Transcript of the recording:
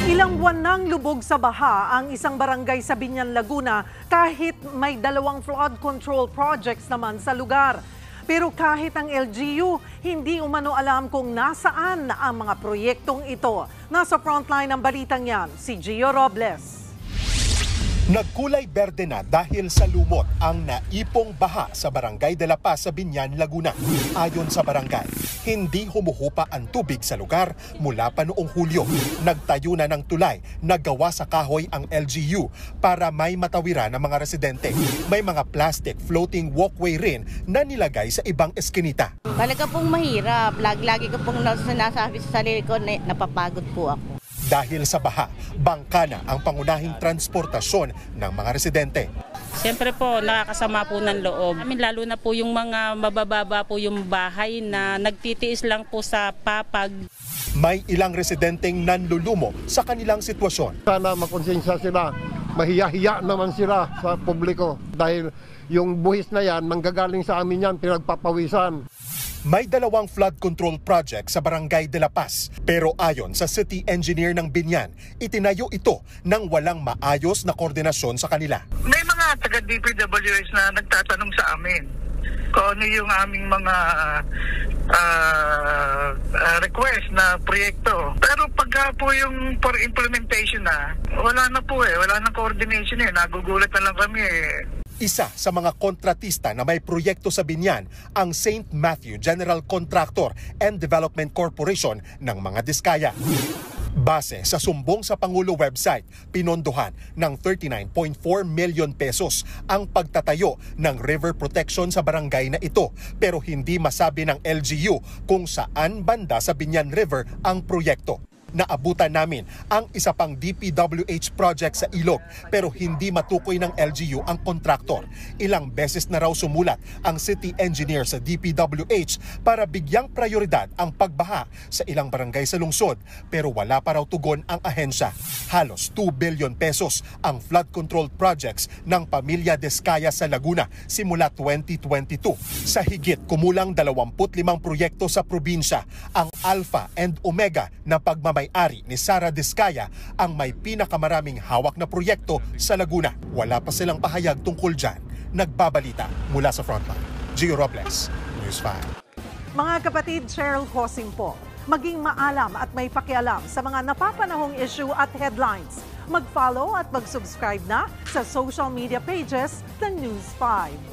Ilang buwan nang lubog sa baha ang isang barangay sa Biñan, Laguna kahit may 2 flood control projects naman sa lugar. Pero kahit ang LGU, hindi umano alam kung nasaan na ang mga proyektong ito. Nasa frontline ng balitang yan, si Gio Robles. Nagkulay berde na dahil sa lumot ang naipong baha sa Barangay de la Paz sa Biñan, Laguna. Ayon sa barangay, hindi humuhupa ang tubig sa lugar mula pa noong Hulyo. Nagtayo na ng tulay na gawa sa kahoy ang LGU para may matawiran ng mga residente. May mga plastic floating walkway rin na nilagay sa ibang eskinita. Talaga pong mahirap. Lagi ko pong sinasabi sa sarili ko na napapagod po ako. Dahil sa baha, bangka na ang pangunahing transportasyon ng mga residente. Siyempre po, nakakasama po ng loob. Lalo na po yung mga mabababa po yung bahay na nagtitiis lang po sa papag. May ilang residenteng nanlulumo sa kanilang sitwasyon. Sana makonsensya sila, mahiya-hiya naman sila sa publiko. Dahil yung buhis na yan, manggagaling sa amin yan, pinagpapawisan. May 2 flood control project sa Barangay de la Paz. Pero ayon sa city engineer ng Biñan, itinayo ito nang walang maayos na koordinasyon sa kanila. May mga taga-DPWH na nagtatanong sa amin kung ano yung aming mga request na proyekto. Pero pagka po yung for implementation na, wala na po wala nang coordination nagugulat na lang kami Isa sa mga kontratista na may proyekto sa Biñan ang St. Matthew General Contractor and Development Corporation ng mga Diskaya. Base sa sumbong sa Pangulo website, pinondohan ng 39.4 million pesos ang pagtatayo ng river protection sa barangay na ito, pero hindi masabi ng LGU kung saan banda sa Biñan River ang proyekto. Naabutan namin ang isa pang DPWH project sa Ilog pero hindi matukoy ng LGU ang kontraktor. Ilang beses na raw sumulat ang city engineer sa DPWH para bigyang prioridad ang pagbaha sa ilang barangay sa lungsod pero wala pa raw tugon ang ahensya. Halos 2 billion pesos ang flood control projects ng pamilya Diskaya sa Laguna simula 2022. Sa higit kumulang 25 proyekto sa probinsya, ang Alpha and Omega na pagmamay-ari ni Sara Diskaya ang may pinakamaraming hawak na proyekto sa Laguna. Wala pa silang pahayag tungkol dyan. Nagbabalita mula sa frontline. Gio Robles, News 5. Mga kapatid, Cheryl Cosim po. Maging maalam at may pakialam sa mga napapanahong issue at headlines. Mag-follow at mag-subscribe na sa social media pages ng News 5.